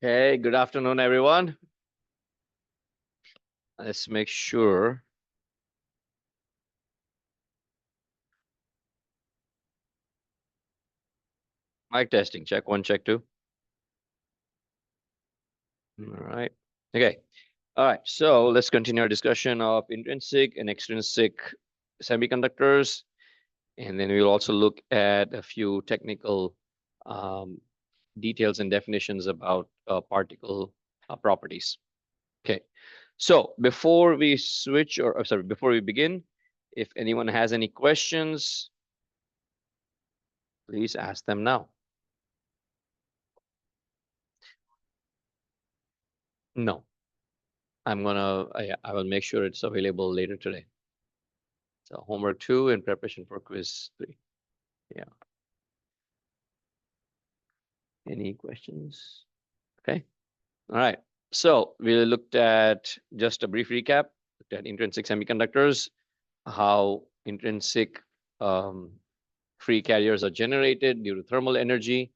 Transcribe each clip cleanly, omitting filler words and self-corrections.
Okay, good afternoon, everyone. Let's make sure. Mic testing, check one, check two. All right. Okay. All right. So let's continue our discussion of intrinsic and extrinsic semiconductors. And then we'll also look at a few technical details and definitions about particle properties. Okay. So before we switch, or sorry, before we begin, if anyone has any questions, please ask them now. No. I will make sure it's available later today. So homework 2 in preparation for quiz 3. Yeah. Any questions? Okay. All right. So we looked at just a brief recap, looked at intrinsic semiconductors, how intrinsic free carriers are generated due to thermal energy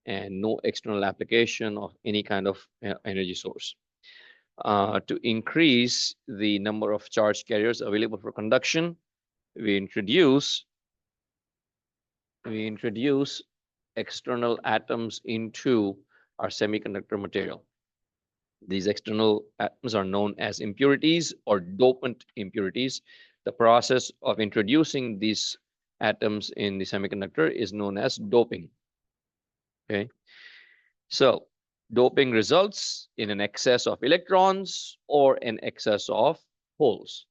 and no external application of any kind of energy source. To increase the number of charge carriers available for conduction, we introduce external atoms into our semiconductor material. These external atoms are known as impurities or dopant impurities. The process of introducing these atoms in the semiconductor is known as doping. Okay, so doping results in an excess of electrons or an excess of holes.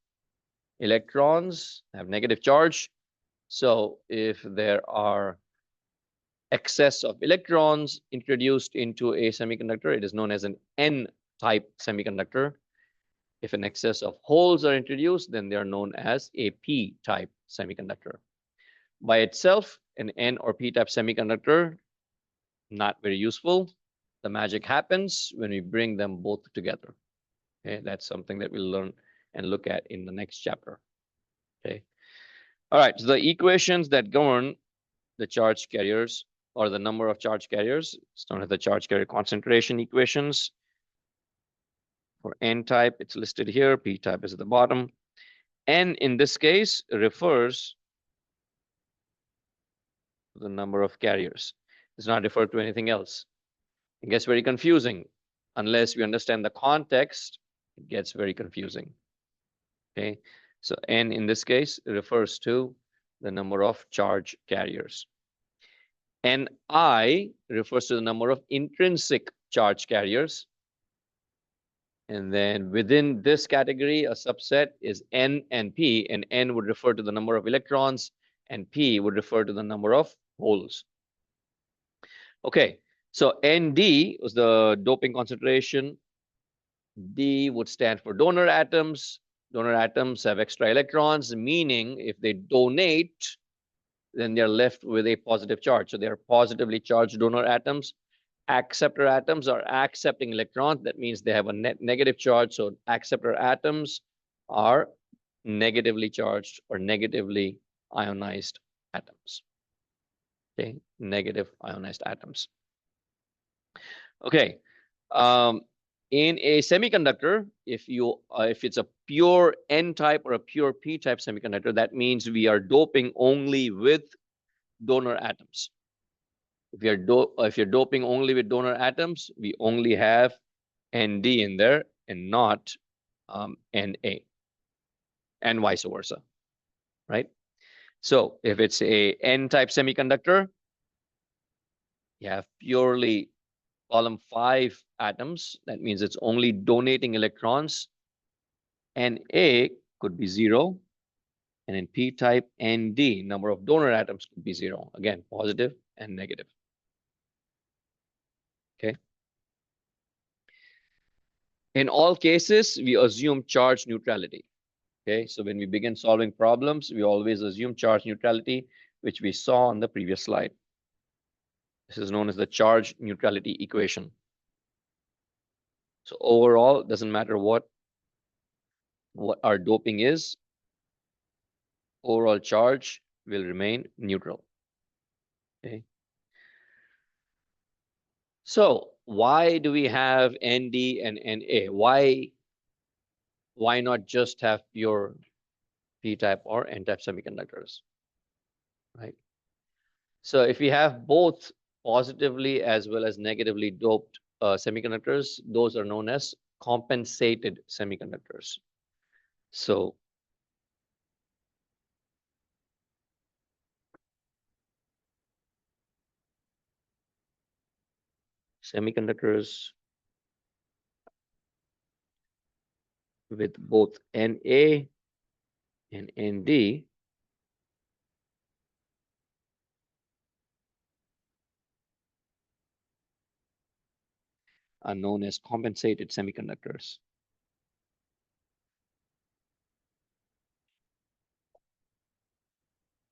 Electrons have negative charge, so if there are excess of electrons introduced into a semiconductor, it is known as an N-type semiconductor. If an excess of holes are introduced, then they are known as a P-type semiconductor. By itself, an N or P-type semiconductor, not very useful. The magic happens when we bring them both together. Okay, that's something that we'll learn and look at in the next chapter. Okay. All right, so the equations that govern the charge carriers or the number of charge carriers, it's known as the charge carrier concentration equations. For N-type, it's listed here. P-type is at the bottom. N in this case refers to the number of carriers. It's not referred to anything else. It gets very confusing. Unless we understand the context, it gets very confusing. Okay, so N in this case refers to the number of charge carriers. And I refers to the number of intrinsic charge carriers. And then within this category, a subset is N and P, and N would refer to the number of electrons, and P would refer to the number of holes. Okay, so ND was the doping concentration. D would stand for donor atoms. Donor atoms have extra electrons, meaning if they donate, then they're left with a positive charge. So they are positively charged donor atoms. Acceptor atoms are accepting electrons. That means they have a net negative charge. So acceptor atoms are negatively charged or negatively ionized atoms. Okay, negative ionized atoms. Okay. In a semiconductor, if it's a pure N-type or a pure P-type semiconductor, that means we are doping only with donor atoms. If you're doping only with donor atoms, we only have Nd in there and not Na, and vice versa, right? So if it's a N-type semiconductor, you have purely column 5 atoms. That means it's only donating electrons. And A could be 0. And in P-type, Nd, number of donor atoms could be 0. Again, positive and negative. Okay. In all cases, we assume charge neutrality. Okay, so when we begin solving problems, we always assume charge neutrality, which we saw on the previous slide. This is known as the charge neutrality equation. So overall, doesn't matter what our doping is, overall charge will remain neutral. Okay. So why do we have ND and NA? Why not just have pure p-type or n-type semiconductors, right? So if we have both positively as well as negatively doped semiconductors, those are known as compensated semiconductors. So semiconductors with both Na and Nd are known as compensated semiconductors.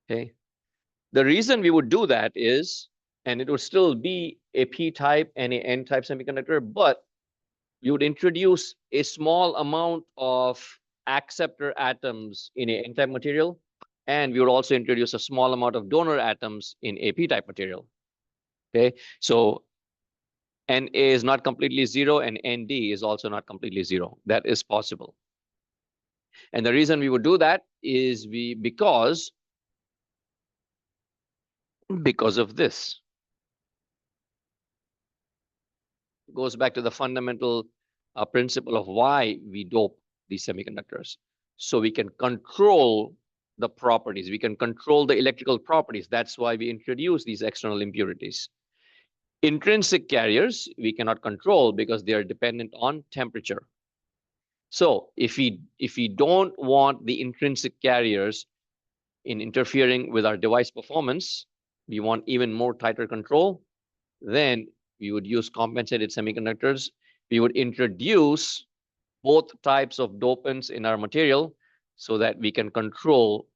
Okay. The reason we would do that is, and it would still be a p-type and a n-type semiconductor, but you would introduce a small amount of acceptor atoms in a n-type material, and we would also introduce a small amount of donor atoms in a p-type material. Okay, so Na is not completely zero, and Nd is also not completely zero. That is possible. And the reason we would do that is because of this. It goes back to the fundamental principle of why we dope these semiconductors. So we can control the properties. We can control the electrical properties. That's why we introduce these external impurities. Intrinsic carriers, we cannot control because they are dependent on temperature. So if we don't want the intrinsic carriers in interfering with our device performance, we want even more tighter control, then we would use compensated semiconductors. We would introduce both types of dopants in our material so that we can control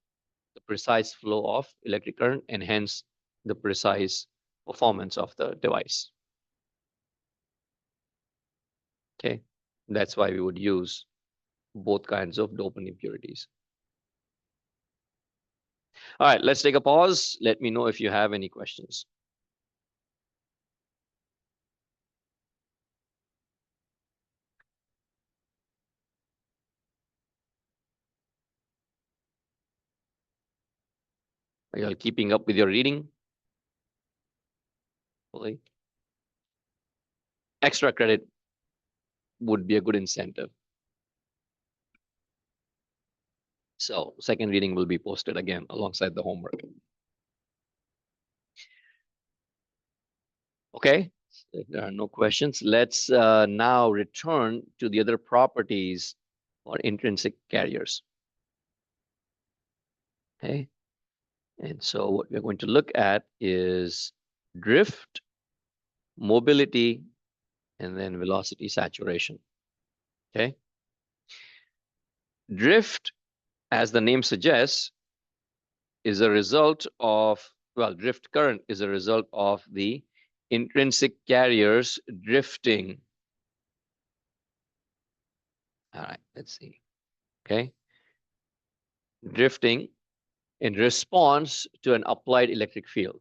the precise flow of electric current and hence the precise performance of the device. Okay, that's why we would use both kinds of dopant impurities. All right, let's take a pause. Let me know if you have any questions. Are you all keeping up with your reading? Hopefully. Extra credit would be a good incentive. So second reading will be posted again alongside the homework. Okay, if there are no questions, let's now return to the other properties or intrinsic carriers. Okay, and so what we're going to look at is drift, mobility, and then velocity saturation. Okay, drift, as the name suggests, is a result of, well, drift current is a result of the intrinsic carriers drifting. All right, let's see. Okay, drifting in response to an applied electric field.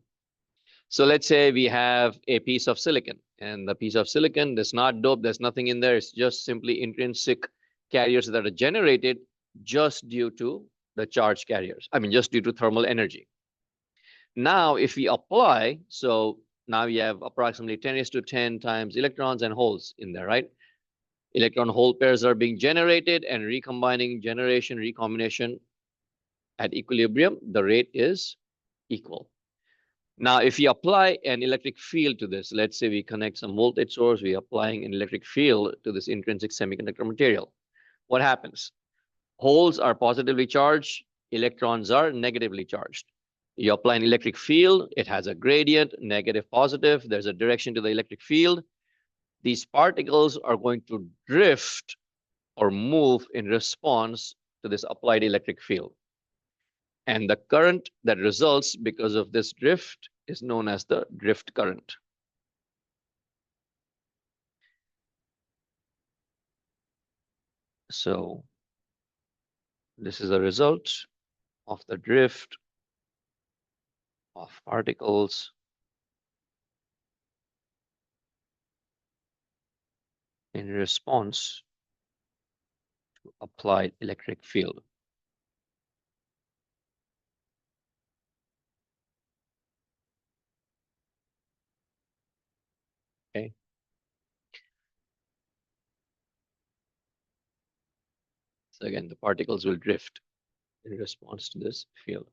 So let's say we have a piece of silicon, and the piece of silicon is not doped, there's nothing in there, it's just simply intrinsic carriers that are generated just due to the charge carriers. I mean, just due to thermal energy. Now, if we apply, so now we have approximately 10^10 times electrons and holes in there, right? Electron hole pairs are being generated and recombining generation, recombination at equilibrium, the rate is equal. Now, if we apply an electric field to this, let's say we connect some voltage source, we're applying an electric field to this intrinsic semiconductor material. What happens? Holes are positively charged, electrons are negatively charged. You apply an electric field, it has a gradient, negative, positive, there's a direction to the electric field. These particles are going to drift or move in response to this applied electric field. And the current that results because of this drift is known as the drift current. So this is a result of the drift of particles in response to applied electric field. Okay. So again, the particles will drift in response to this field.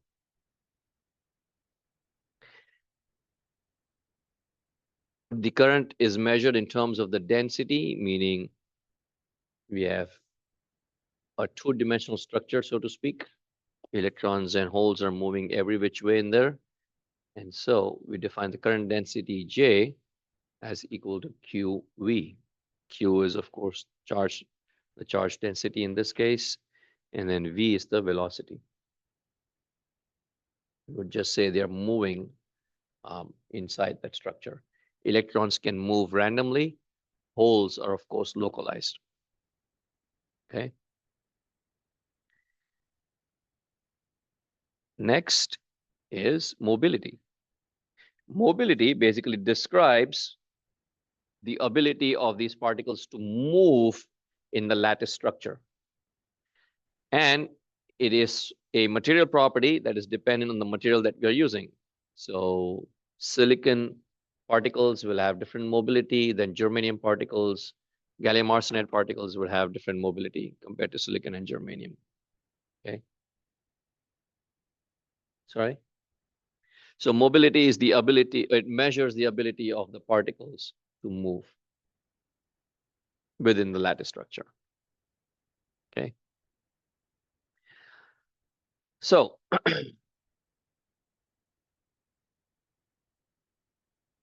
The current is measured in terms of the density, meaning we have a two-dimensional structure, so to speak. Electrons and holes are moving every which way in there. And so we define the current density J as equal to QV. Q is, of course, charge, the charge density in this case, and then V is the velocity. We would just say they're moving inside that structure. Electrons can move randomly. Holes are, of course, localized. Okay. Next is mobility. Mobility basically describes the ability of these particles to move in the lattice structure. And it is a material property that is dependent on the material that you're using. So silicon particles will have different mobility than germanium particles. Gallium arsenide particles will have different mobility compared to silicon and germanium. Okay. Sorry. So mobility is the ability, it measures the ability of the particles to move within the lattice structure. Okay. So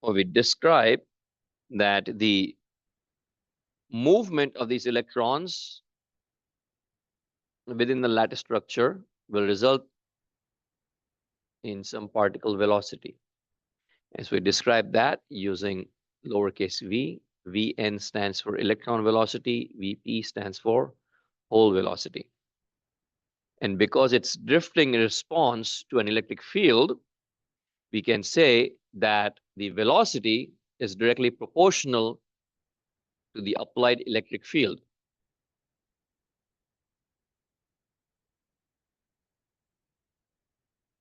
we describe that the movement of these electrons within the lattice structure will result in some particle velocity. As we describe that using lowercase v, Vn stands for electron velocity, Vp stands for hole velocity. And because it's drifting in response to an electric field, we can say that the velocity is directly proportional to the applied electric field.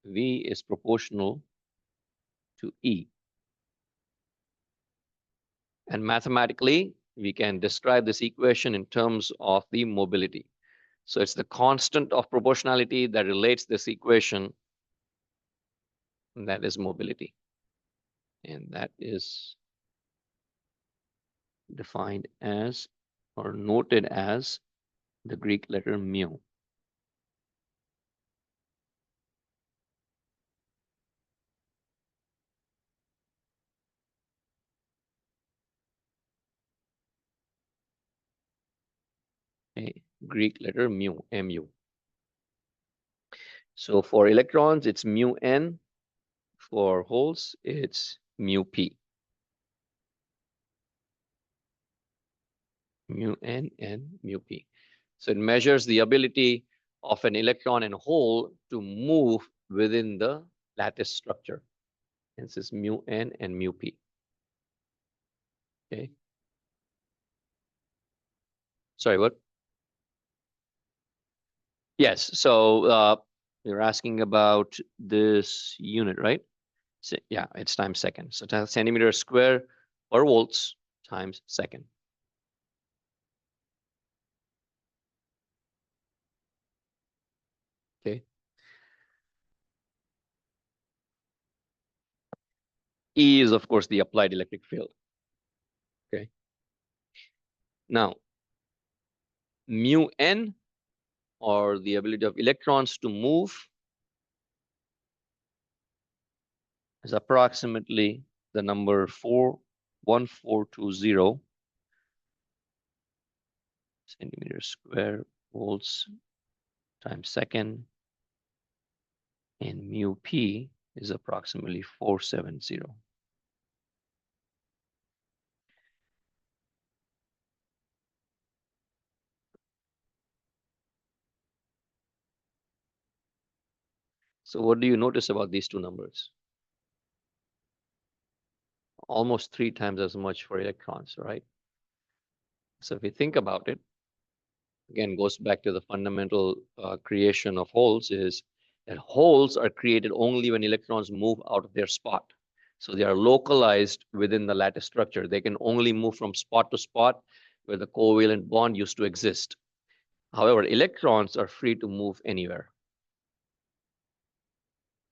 V is proportional to E. And mathematically, we can describe this equation in terms of the mobility. So it's the constant of proportionality that relates this equation, and that is mobility. And that is defined as or noted as the Greek letter mu. Okay, Greek letter mu, mu. So for electrons, it's mu n. For holes, it's mu p. Mu n and mu p. So it measures the ability of an electron and hole to move within the lattice structure. Hence is mu n and mu p. Okay. Sorry, what? Yes. So you're asking about this unit, right? So, yeah, it's times second. So centimeter square per volts times second. Okay. E is, of course, the applied electric field. Okay. Now, mu n, or the ability of electrons to move, is approximately the number 41420 centimeters square volts times second, and mu p is approximately 470. So what do you notice about these two numbers? Almost 3 times as much for electrons, right? So if we think about it, again, goes back to the fundamental creation of holes is that holes are created only when electrons move out of their spot. So they are localized within the lattice structure. They can only move from spot to spot where the covalent bond used to exist. However, electrons are free to move anywhere.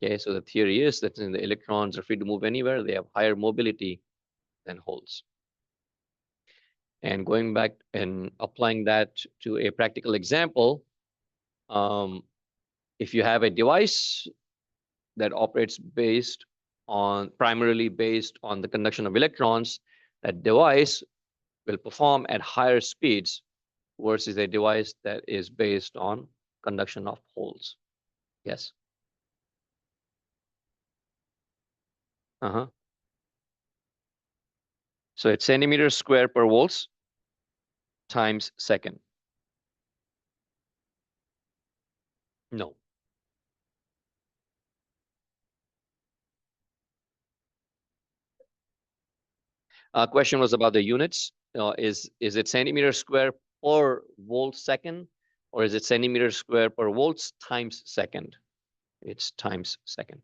Okay, so the theory is that the electrons are free to move anywhere. They have higher mobility than holes. And going back and applying that to a practical example, if you have a device that operates primarily based on the conduction of electrons, that device will perform at higher speeds versus a device that is based on conduction of holes. Yes. Uh-huh. So it's centimeters square per volts times second. No. Question was about the units. Is it centimeters square per volt second, or is it centimeters square per volts times second? It's times second.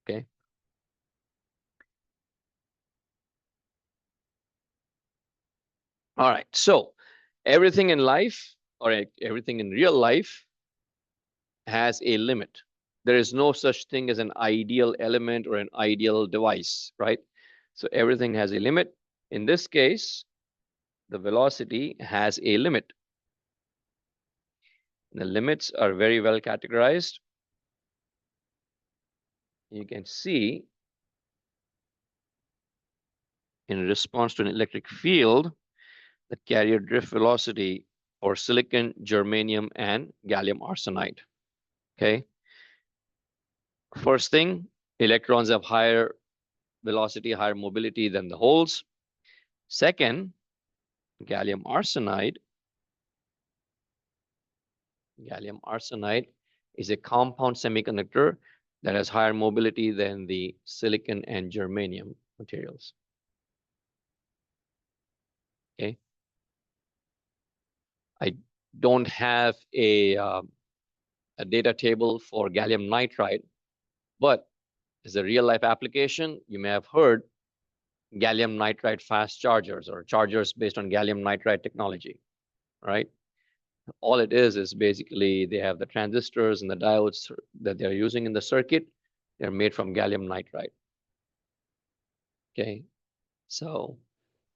Okay. All right. So everything in life, or everything in real life, has a limit. There is no such thing as an ideal element or an ideal device, right? So everything has a limit. In this case, the velocity has a limit. The limits are very well categorized. You can see in response to an electric field, the carrier drift velocity for silicon, germanium, and gallium arsenide. Okay. First thing, electrons have higher velocity, higher mobility than the holes. Second, gallium arsenide. Gallium arsenide is a compound semiconductor that has higher mobility than the silicon and germanium materials. Okay. I don't have a data table for gallium nitride, but as a real life application, you may have heard gallium nitride fast chargers or chargers based on gallium nitride technology, right? All it is basically they have the transistors and the diodes that they're using in the circuit. They're made from gallium nitride. Okay, so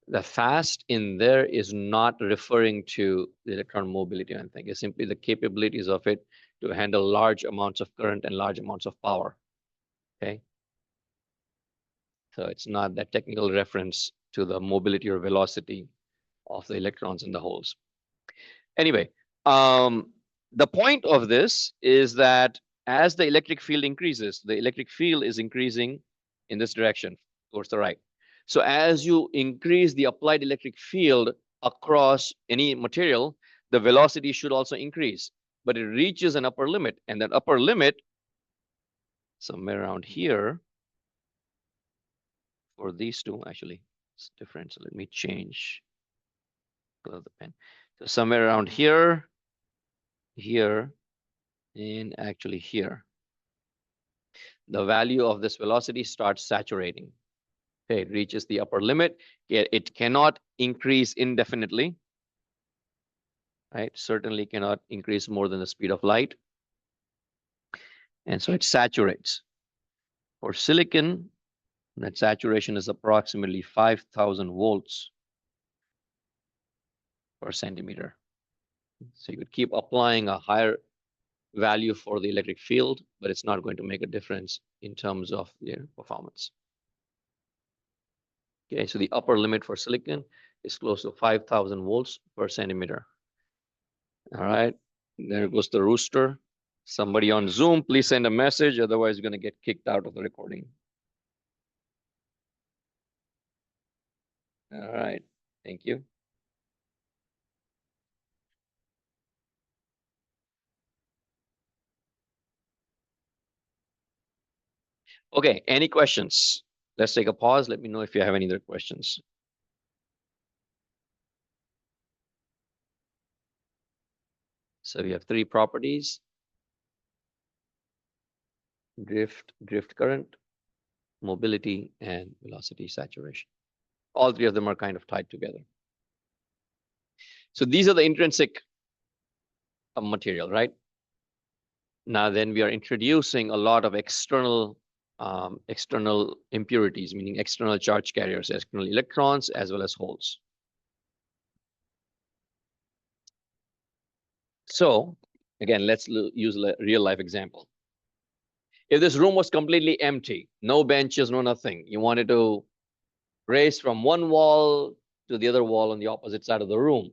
the fast in there is not referring to the electron mobility or anything. It's simply the capabilities of it to handle large amounts of current and large amounts of power. Okay, so it's not that technical reference to the mobility or velocity of the electrons in the holes. Anyway, the point of this is that as the electric field increases, the electric field is increasing in this direction towards the right. So as you increase the applied electric field across any material, the velocity should also increase, but it reaches an upper limit, and that upper limit somewhere around here for these two, actually, it's different. So let me change color of the pen. So somewhere around here, here, and actually here, the value of this velocity starts saturating. Okay, it reaches the upper limit. It cannot increase indefinitely, right? Certainly cannot increase more than the speed of light. And so it saturates. For silicon, that saturation is approximately 5,000 volts per centimeter. So you could keep applying a higher value for the electric field, but it's not going to make a difference in terms of their performance. Okay, so the upper limit for silicon is close to 5,000 volts per centimeter. All right, there goes the rooster. Somebody on Zoom, please send a message, otherwise you're going to get kicked out of the recording. All right, thank you. Okay, any questions? Let's take a pause. Let me know if you have any other questions. So we have three properties: drift current, mobility, and velocity saturation. All three of them are kind of tied together. So these are the intrinsic material, right? Now then we are introducing a lot of external impurities, meaning external charge carriers, external electrons, as well as holes. So again, let's use a real life example. If this room was completely empty, no benches, no nothing, you wanted to race from one wall to the other wall on the opposite side of the room,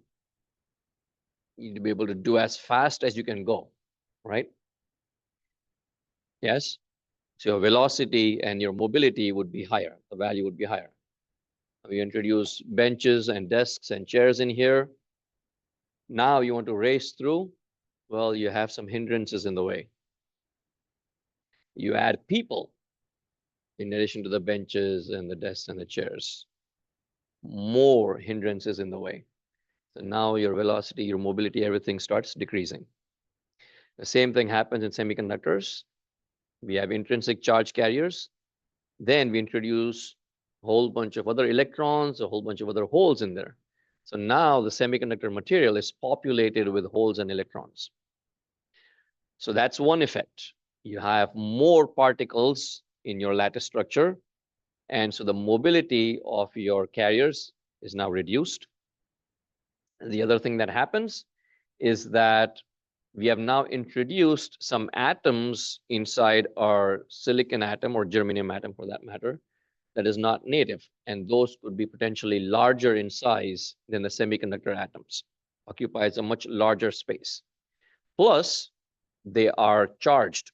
you need to be able to do as fast as you can go, right? Yes. So your velocity and your mobility would be higher. The value would be higher. We introduce benches and desks and chairs in here. Now you want to race through. Well, you have some hindrances in the way. You add people in addition to the benches and the desks and the chairs. More hindrances in the way. So now your velocity, your mobility, everything starts decreasing. The same thing happens in semiconductors. We have intrinsic charge carriers. Then we introduce a whole bunch of other electrons, a whole bunch of other holes in there. So now the semiconductor material is populated with holes and electrons. So that's one effect. You have more particles in your lattice structure. And so the mobility of your carriers is now reduced. And the other thing that happens is that we have now introduced some atoms inside our silicon atom or germanium atom for that matter that is not native. And those could be potentially larger in size than the semiconductor atoms, occupies a much larger space. Plus, they are charged.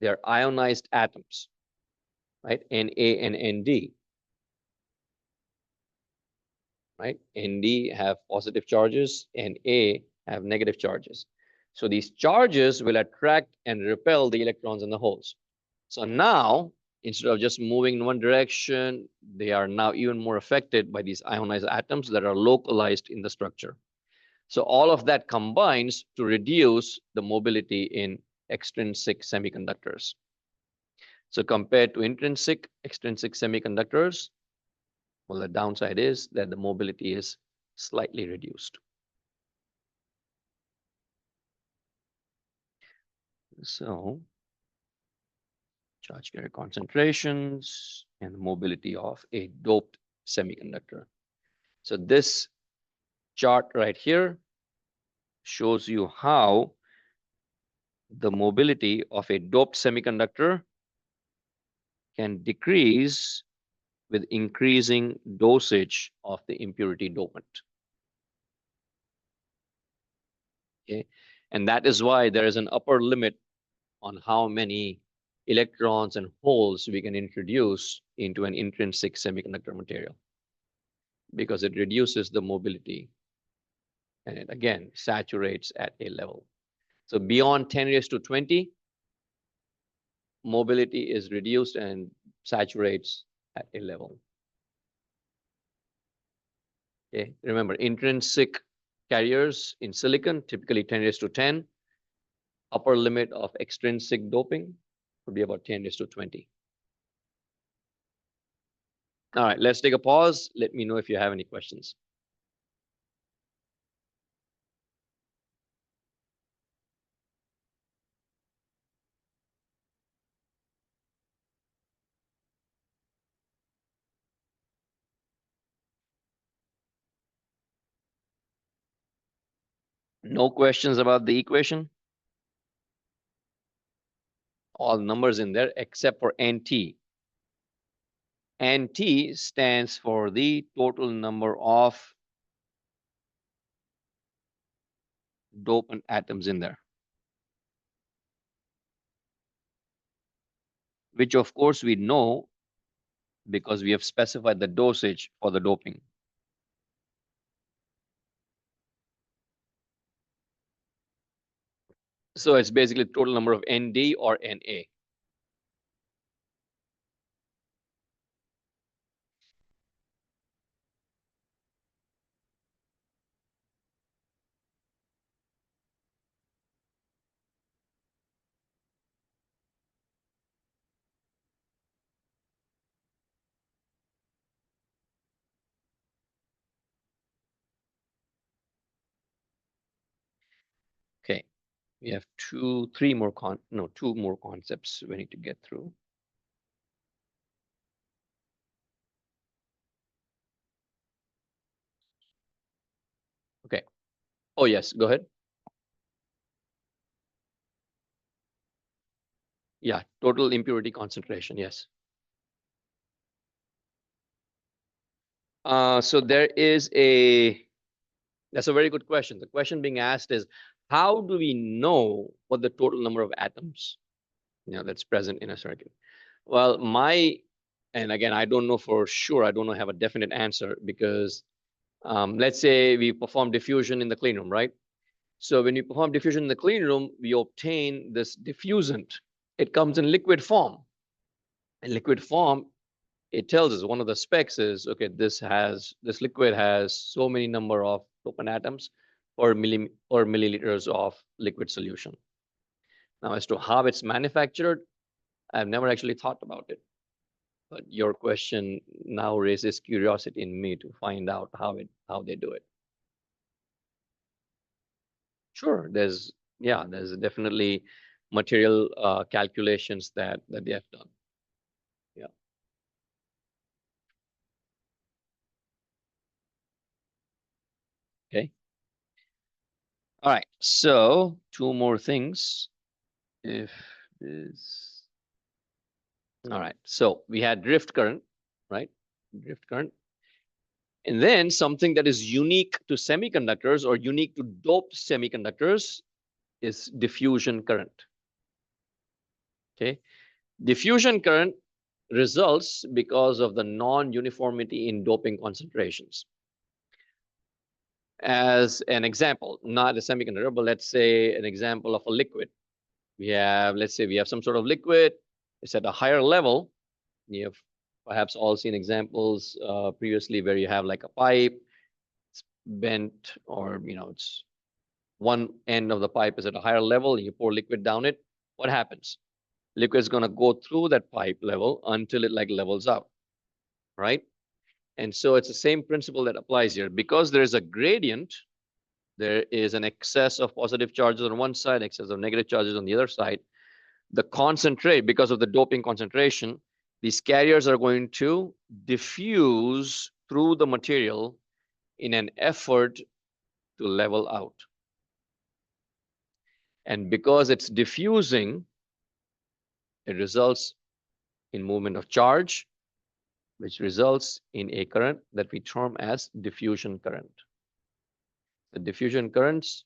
They're ionized atoms, right? Na and Nd, right? Nd have positive charges and A have negative charges. So these charges will attract and repel the electrons in the holes. So now, instead of just moving in one direction, they are now even more affected by these ionized atoms that are localized in the structure. So all of that combines to reduce the mobility in extrinsic semiconductors. So compared to extrinsic semiconductors, well, the downside is that the mobility is slightly reduced. So charge carrier concentrations and mobility of a doped semiconductor. So this chart right here shows you how the mobility of a doped semiconductor can decrease with increasing dosage of the impurity dopant. Okay, and that is why there is an upper limit on how many electrons and holes we can introduce into an intrinsic semiconductor material, because it reduces the mobility and it again saturates at a level. So beyond 10 raised to 20, mobility is reduced and saturates at a level. Okay, remember intrinsic carriers in silicon, typically 10 raised to 10. Upper limit of extrinsic doping would be about 10 raised to 20. All right, let's take a pause. Let me know if you have any questions. No questions about the equation? All numbers in there except for NT. NT stands for the total number of dopant atoms in there, which of course we know because we have specified the dosage for the doping. So it's basically total number of ND or NA. We have two more concepts we need to get through. Okay. Oh, yes, go ahead. Yeah, total impurity concentration, yes. So that's a very good question. The question being asked is, how do we know what the total number of atoms, that's present in a circuit? Well, and again, I don't know for sure. I don't have a definite answer because let's say we perform diffusion in the clean room, right? So when we perform diffusion in the clean room, we obtain this diffusant. It comes in liquid form. In liquid form, it tells us one of the specs is, okay, this liquid has so many number of open atoms or milliliters of liquid solution. Now, as to how it's manufactured, I've never actually thought about it. But your question now raises curiosity in me to find out how they do it. Sure, there's definitely material calculations that they have done. Yeah. Okay. All right. So two more things. If this, all right. So we had drift current, right? Drift current. And then something that is unique to semiconductors or unique to doped semiconductors is diffusion current. Okay. Diffusion current results because of the non-uniformity in doping concentrations. As an example, not a semiconductor, but let's say an example of a liquid. Let's say we have some sort of liquid, it's at a higher level. You have perhaps all seen examples previously where you have like a pipe, it's bent, or it's one end of the pipe is at a higher level, and you pour liquid down it. What happens? Liquid is going to go through that pipe level until it like levels out, right? And so it's the same principle that applies here. Because there is a gradient, there is an excess of positive charges on one side, excess of negative charges on the other side. The concentrate, because of the doping concentration, these carriers are going to diffuse through the material in an effort to level out. And because it's diffusing, it results in movement of charge, which results in a current that we term as diffusion current. The diffusion currents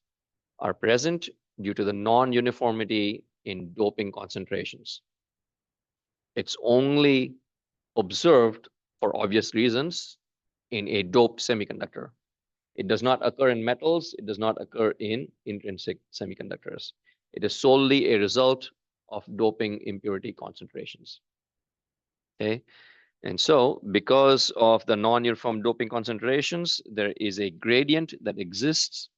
are present due to the non-uniformity in doping concentrations. It's only observed for obvious reasons in a doped semiconductor. It does not occur in metals. It does not occur in intrinsic semiconductors. It is solely a result of doping impurity concentrations. Okay. And so because of the non-uniform doping concentrations, there is a gradient that exists.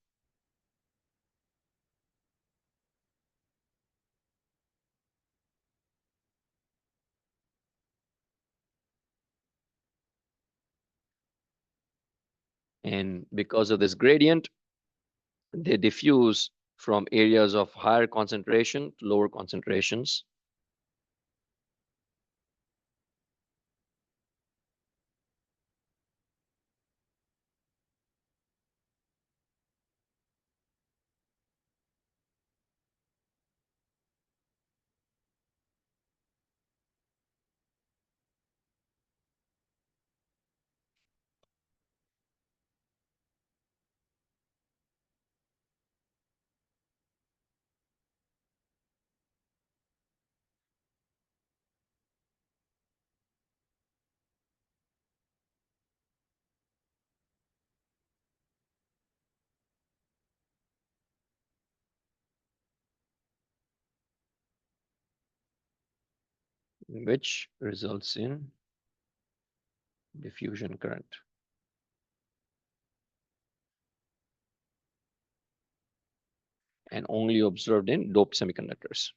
And because of this gradient, they diffuse from areas of higher concentration to lower concentrations. Which results in diffusion current. And only observed in doped semiconductors.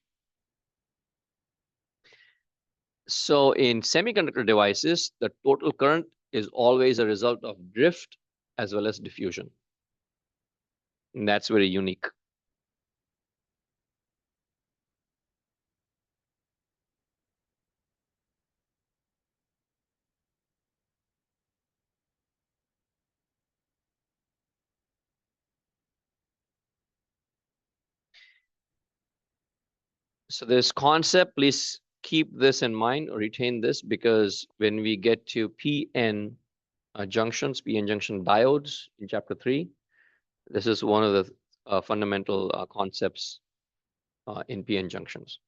So in semiconductor devices, the total current is always a result of drift as well as diffusion. And that's very unique. So this concept, please keep this in mind or retain this, because when we get to PN junctions, PN junction diodes in chapter 3, this is one of the fundamental concepts in PN junctions.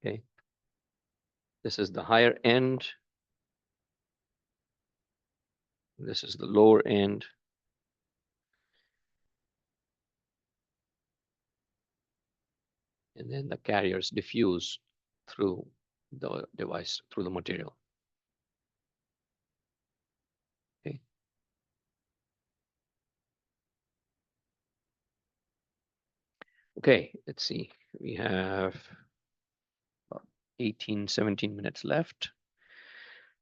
Okay. This is the higher end. This is the lower end. And then the carriers diffuse through the device, through the material. Okay. Okay, let's see. We have about 18, 17 minutes left.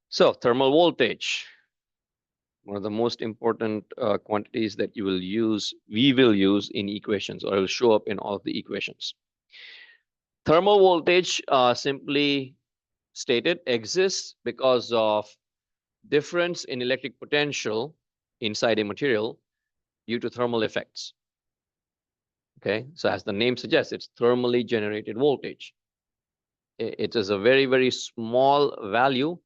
So thermal voltage, one of the most important quantities that we will use in equations, or it will show up in all of the equations. Thermal voltage, simply stated, exists because of difference in electric potential inside a material due to thermal effects. Okay, so as the name suggests, it's thermally generated voltage. It is a very, very small value,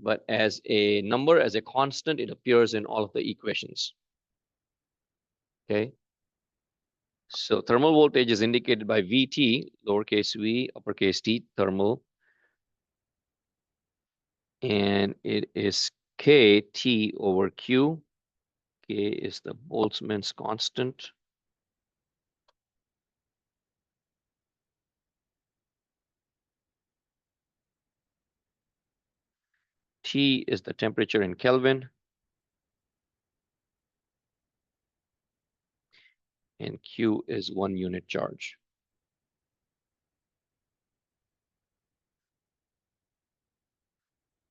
but as a number, as a constant, it appears in all of the equations. Okay, so thermal voltage is indicated by Vt, lowercase v, uppercase T, thermal, and it is Kt over Q. K is the Boltzmann's constant. T is the temperature in Kelvin. And Q is 1 unit charge.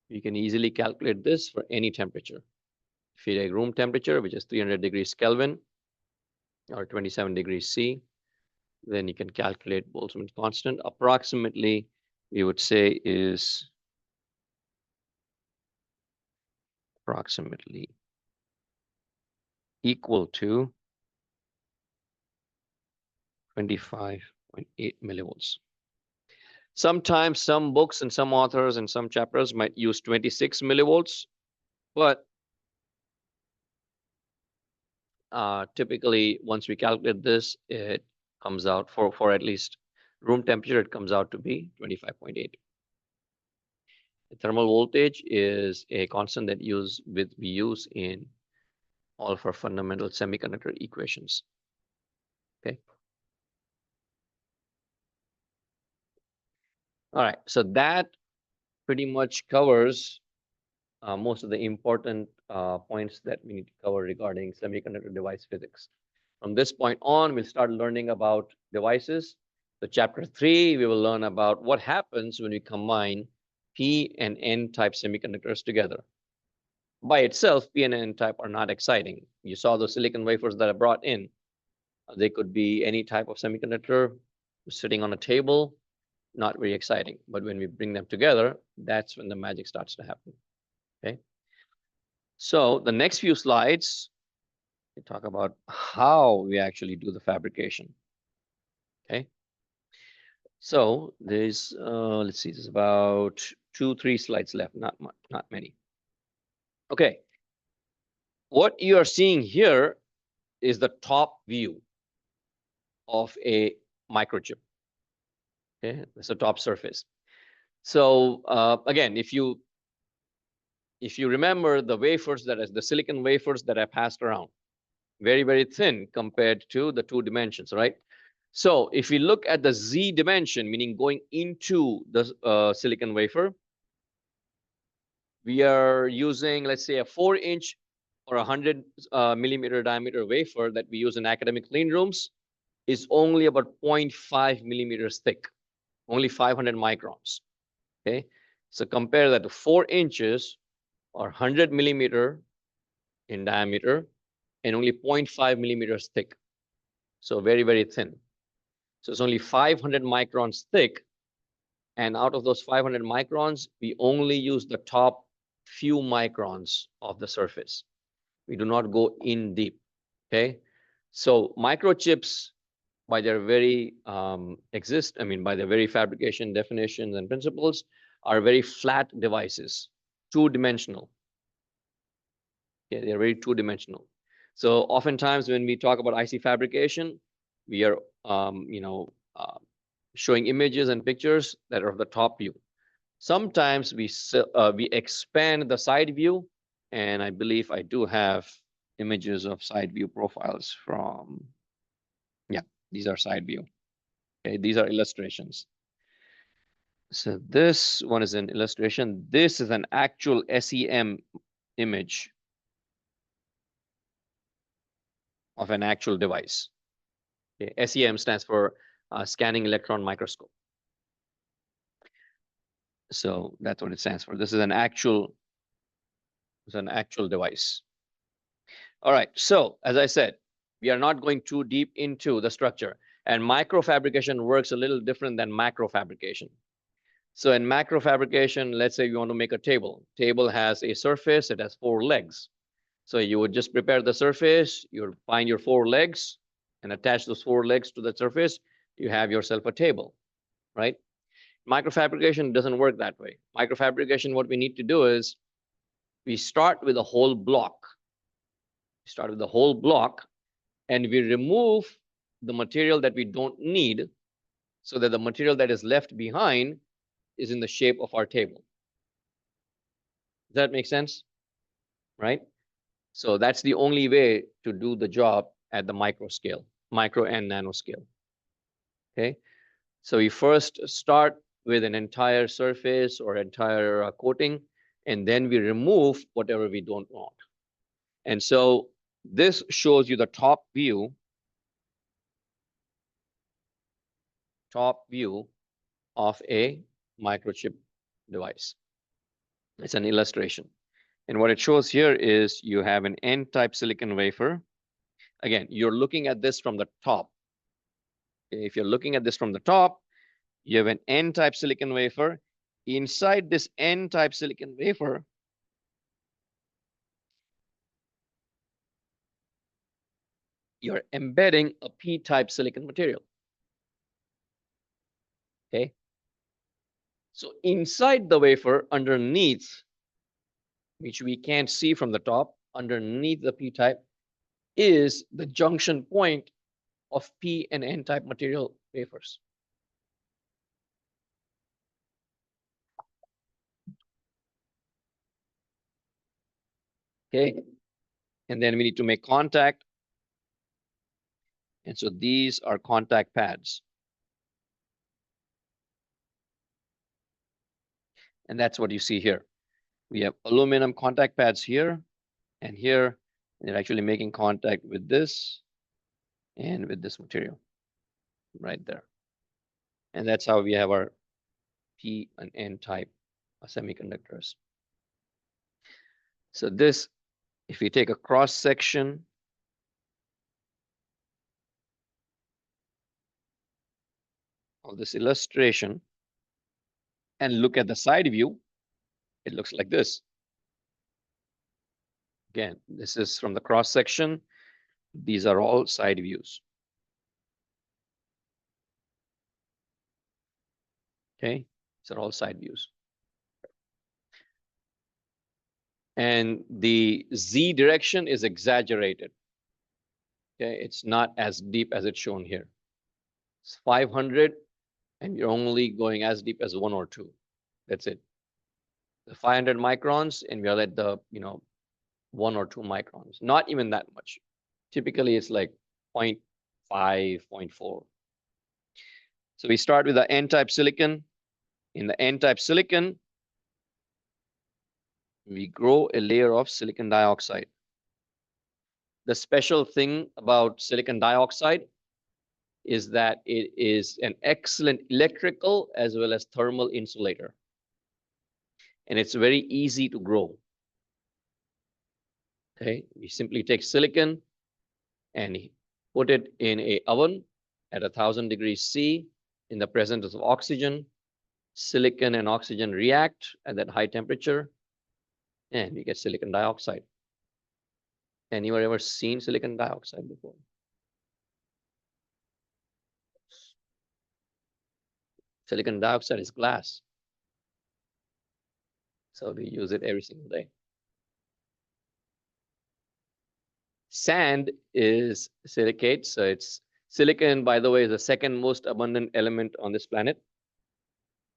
You can easily calculate this for any temperature. If you take room temperature, which is 300 degrees Kelvin or 27 degrees C, then you can calculate Boltzmann constant. Approximately, we would say is approximately equal to 25.8 millivolts. Sometimes some books and some authors and some chapters might use 26 millivolts, but typically once we calculate this, it comes out for at least room temperature, it comes out to be 25.8. The thermal voltage is a constant that we use in all of our fundamental semiconductor equations. Okay. All right, so that pretty much covers most of the important points that we need to cover regarding semiconductor device physics. From this point on, we'll start learning about devices. So chapter 3, we will learn about what happens when we combine P and N type semiconductors together. By itself, P and N type are not exciting. You saw the silicon wafers that I brought in. They could be any type of semiconductor sitting on a table, not very exciting. But when we bring them together, that's when the magic starts to happen. Okay. So the next few slides, we talk about how we actually do the fabrication. Okay. So there's, let's see, there's about 2-3 slides left, not much, not many. Okay. What you are seeing here is the top view of a microchip. Okay, that's the top surface. So again, if you remember the wafers the silicon wafers that I passed around, very, very thin compared to the 2 dimensions, right? So if we look at the Z dimension, meaning going into the silicon wafer, we are using, let's say, a 4-inch or 100 millimeter diameter wafer that we use in academic clean rooms is only about 0.5 millimeters thick, only 500 microns. Okay, so compare that to 4 inches or 100 millimeter in diameter and only 0.5 millimeters thick. So very, very thin. So it's only 500 microns thick. And out of those 500 microns, we only use the top few microns of the surface. We do not go in deep. Okay. So microchips by their very by their very fabrication definitions and principles, are very flat devices, two-dimensional. Yeah, they're very two-dimensional. So oftentimes when we talk about IC fabrication, we are showing images and pictures that are of the top view. Sometimes we expand the side view, and I believe I do have images of side view profiles from, yeah, these are side view. Okay, these are illustrations. So this one is an illustration. This is an actual SEM image of an actual device. Okay, SEM stands for scanning electron microscope. So that's what it stands for. This is an actual device. All right. So as I said, we are not going too deep into the structure, and microfabrication works a little different than macrofabrication. So in macrofabrication, let's say you want to make a table. Table has a surface. It has 4 legs. So you would just prepare the surface. You would find your 4 legs and attach those 4 legs to the surface. You have yourself a table, right? Microfabrication doesn't work that way. Microfabrication, what we need to do is we start with a whole block. We start with the whole block, and we remove the material that we don't need so that the material that is left behind is in the shape of our table. Does that make sense? Right? So that's the only way to do the job at the micro scale, micro and nano scale. Okay. So we first start with an entire surface or entire coating, and then we remove whatever we don't want. And so this shows you the top view of a microchip device. It's an illustration. And what it shows here is you have an N-type silicon wafer. Again, you're looking at this from the top. If you're looking at this from the top, you have an N-type silicon wafer. Inside this N-type silicon wafer, you're embedding a P-type silicon material. Okay. So inside the wafer, underneath, which we can't see from the top, underneath the P-type is the junction point of P and N-type material wafers. Okay. And then we need to make contact. And so these are contact pads. And that's what you see here. We have aluminum contact pads here and here. And they're actually making contact with this and with this material right there. And that's how we have our P and N type semiconductors. So this, if we take a cross section of this illustration and look at the side view, it looks like this. Again, this is from the cross section. These are all side views. Okay, these are all side views. And the Z direction is exaggerated. Okay, it's not as deep as it's shown here. It's 500, and you're only going as deep as 1 or 2. That's it. The 500 microns, and we are at the 1 or 2 microns. Not even that much. Typically, it's like 0.5, 0.4. So we start with the N-type silicon. In the N-type silicon, we grow a layer of silicon dioxide. The special thing about silicon dioxide is that it is an excellent electrical as well as thermal insulator. And it's very easy to grow. Okay, we simply take silicon and put it in an oven at 1,000 degrees C in the presence of oxygen. Silicon and oxygen react at that high temperature, and we get silicon dioxide. Anyone ever seen silicon dioxide before? Silicon dioxide is glass. So we use it every single day. Sand is silicate. So it's silicon, by the way, is the second most abundant element on this planet.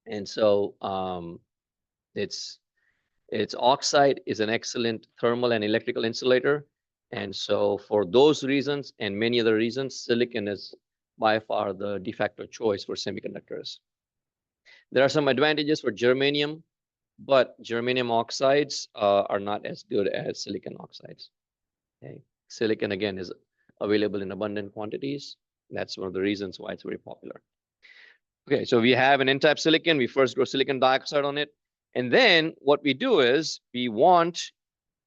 And so its oxide is an excellent thermal and electrical insulator. And so for those reasons and many other reasons, silicon is by far the de facto choice for semiconductors. There are some advantages for germanium, but germanium oxides are not as good as silicon oxides. Okay. Silicon, again, is available in abundant quantities. That's one of the reasons why it's very popular. Okay, so we have an N-type silicon. We first grow silicon dioxide on it. And then what we do is we want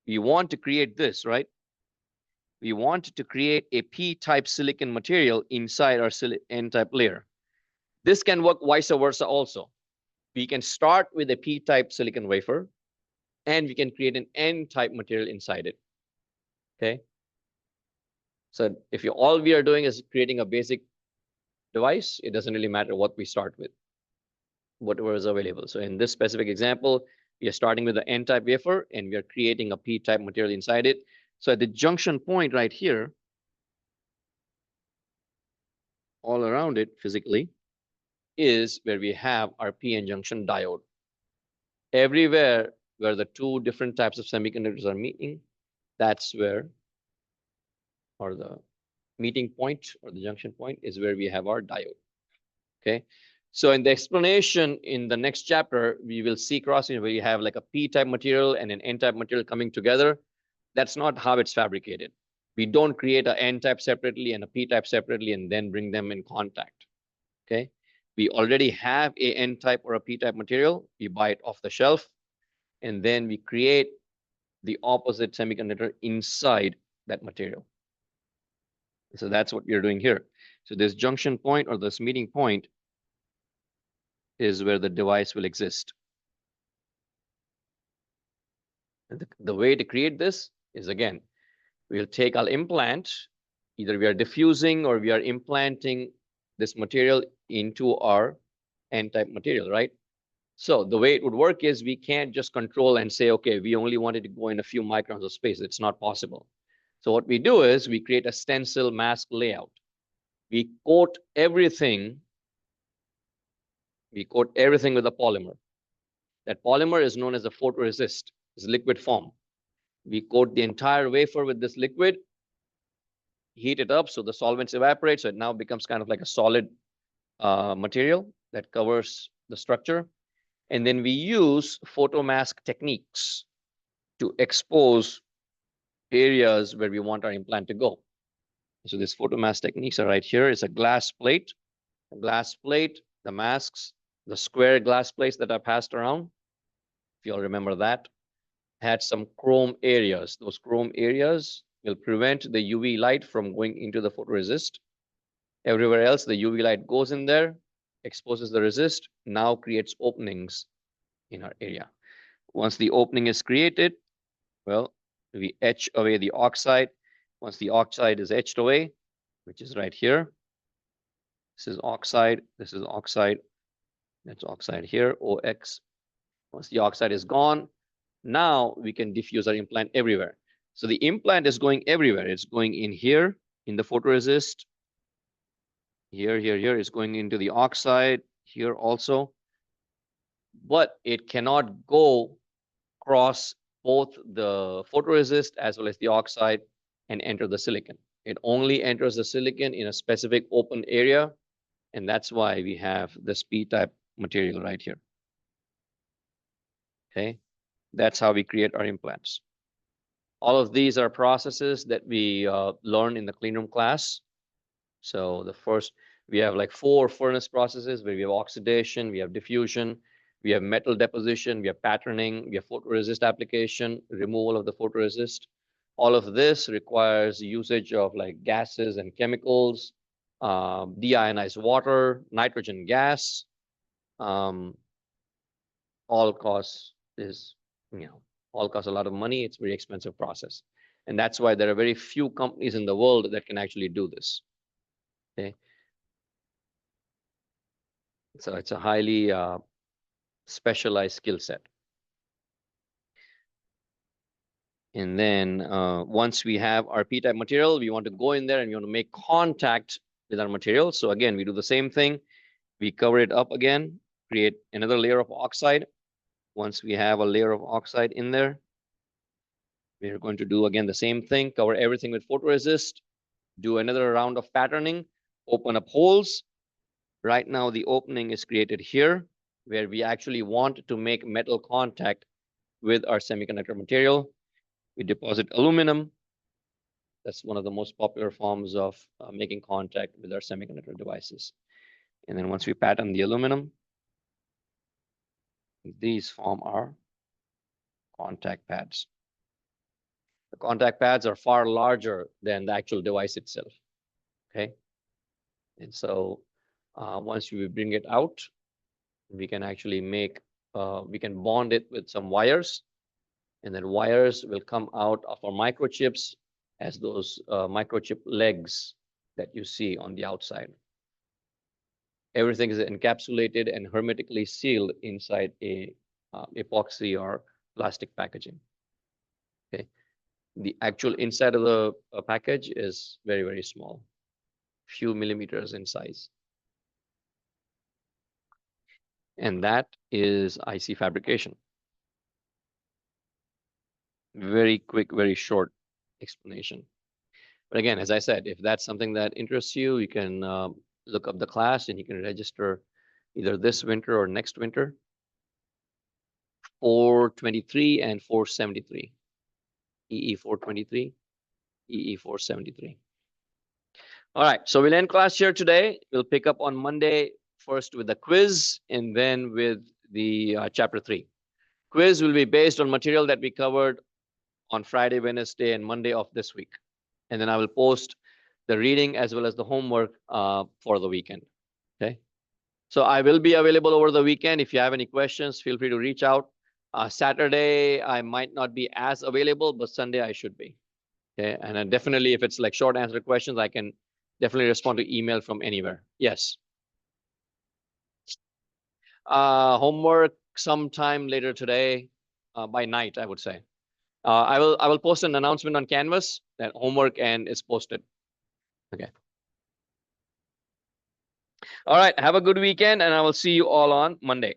to create this, right? We want to create a P-type silicon material inside our N-type layer. This can work vice versa also. We can start with a P-type silicon wafer, and we can create an N-type material inside it. Okay. So if all we are doing is creating a basic device, it doesn't really matter what we start with, whatever is available. So in this specific example, we are starting with the N-type wafer, and we are creating a P-type material inside it. So at the junction point right here, all around it physically, is where we have our p-n junction diode. Everywhere where the two different types of semiconductors are meeting, that's where, or the meeting point or the junction point is where we have our diode. Okay. So in the explanation in the next chapter, we will see crossing where you have like a p-type material and an n-type material coming together. That's not how it's fabricated. We don't create an n-type separately and a p-type separately and then bring them in contact. Okay. We already have a n-type or a p-type material. We buy it off the shelf, and then we create the opposite semiconductor inside that material. So that's what we're doing here. So this junction point or this meeting point is where the device will exist. And the way to create this is, again, we'll take our implant. Either we are diffusing or we are implanting this material into our n-type material, right? So the way it would work is we can't just control and say, okay, we only wanted to go in a few microns of space. It's not possible. So what we do is we create a stencil mask layout. We coat everything. We coat everything with a polymer. That polymer is known as a photoresist. It's liquid form. We coat the entire wafer with this liquid, heat it up so the solvents evaporate. So it now becomes kind of like a solid material that covers the structure. And then we use photomask techniques to expose areas where we want our implant to go. So these photomask techniques are right here. It's a glass plate, the masks, the square glass plates that are passed around. If you all remember that, had some chrome areas. Those chrome areas will prevent the UV light from going into the photoresist. Everywhere else, the UV light goes in there, exposes the resist, now creates openings in our area. Once the opening is created, well, we etch away the oxide. Once the oxide is etched away, which is right here, this is oxide, that's oxide here, OX. Once the oxide is gone, now we can diffuse our implant everywhere. So the implant is going everywhere. It's going in here, in the photoresist, here, it's going into the oxide, here also. But it cannot go across both the photoresist as well as the oxide and enter the silicon. It only enters the silicon in a specific open area, and that's why we have this p-type material right here. Okay, that's how we create our implants. All of these are processes that we learn in the cleanroom class. So the first, we have like 4 furnace processes where we have oxidation, we have diffusion, we have metal deposition, we have patterning, we have photoresist application, removal of the photoresist. All of this requires usage of like gases and chemicals, deionized water, nitrogen gas. All costs all costs a lot of money. It's a very expensive process. And that's why there are very few companies in the world that can actually do this. Okay. So it's a highly specialized skill set. And then once we have our P-type material, we want to go in there and we want to make contact with our material. So again, we do the same thing. We cover it up again, create another layer of oxide. Once we have a layer of oxide in there, we're going to do again the same thing, cover everything with photoresist, do another round of patterning, open up holes. Right now, the opening is created here, where we actually want to make metal contact with our semiconductor material. We deposit aluminum. That's one of the most popular forms of making contact with our semiconductor devices. And then once we pattern the aluminum, these form our contact pads. The contact pads are far larger than the actual device itself. Okay. And so once we bring it out, we can actually make, we can bond it with some wires, and then wires will come out of our microchips as those microchip legs that you see on the outside. Everything is encapsulated and hermetically sealed inside a epoxy or plastic packaging. Okay. The actual inside of the package is very, very small, few millimeters in size. And that is IC fabrication. Very quick, very short explanation. But again, as I said, if that's something that interests you, you can look up the class and you can register either this winter or next winter. 423 and 473. EE 423, EE 473. All right, so we'll end class here today. We'll pick up on Monday first with the quiz and then with the chapter 3. Quiz will be based on material that we covered on Friday, Wednesday, and Monday of this week. And then I will post the reading as well as the homework for the weekend. Okay. So I will be available over the weekend. If you have any questions, feel free to reach out. Saturday, I might not be as available, but Sunday I should be. Okay. And then definitely if it's like short answer questions, I can definitely respond to email from anywhere. Yes. Homework sometime later today by night, I would say. I will post an announcement on Canvas that homework and is posted. Okay. All right. Have a good weekend, and I will see you all on Monday.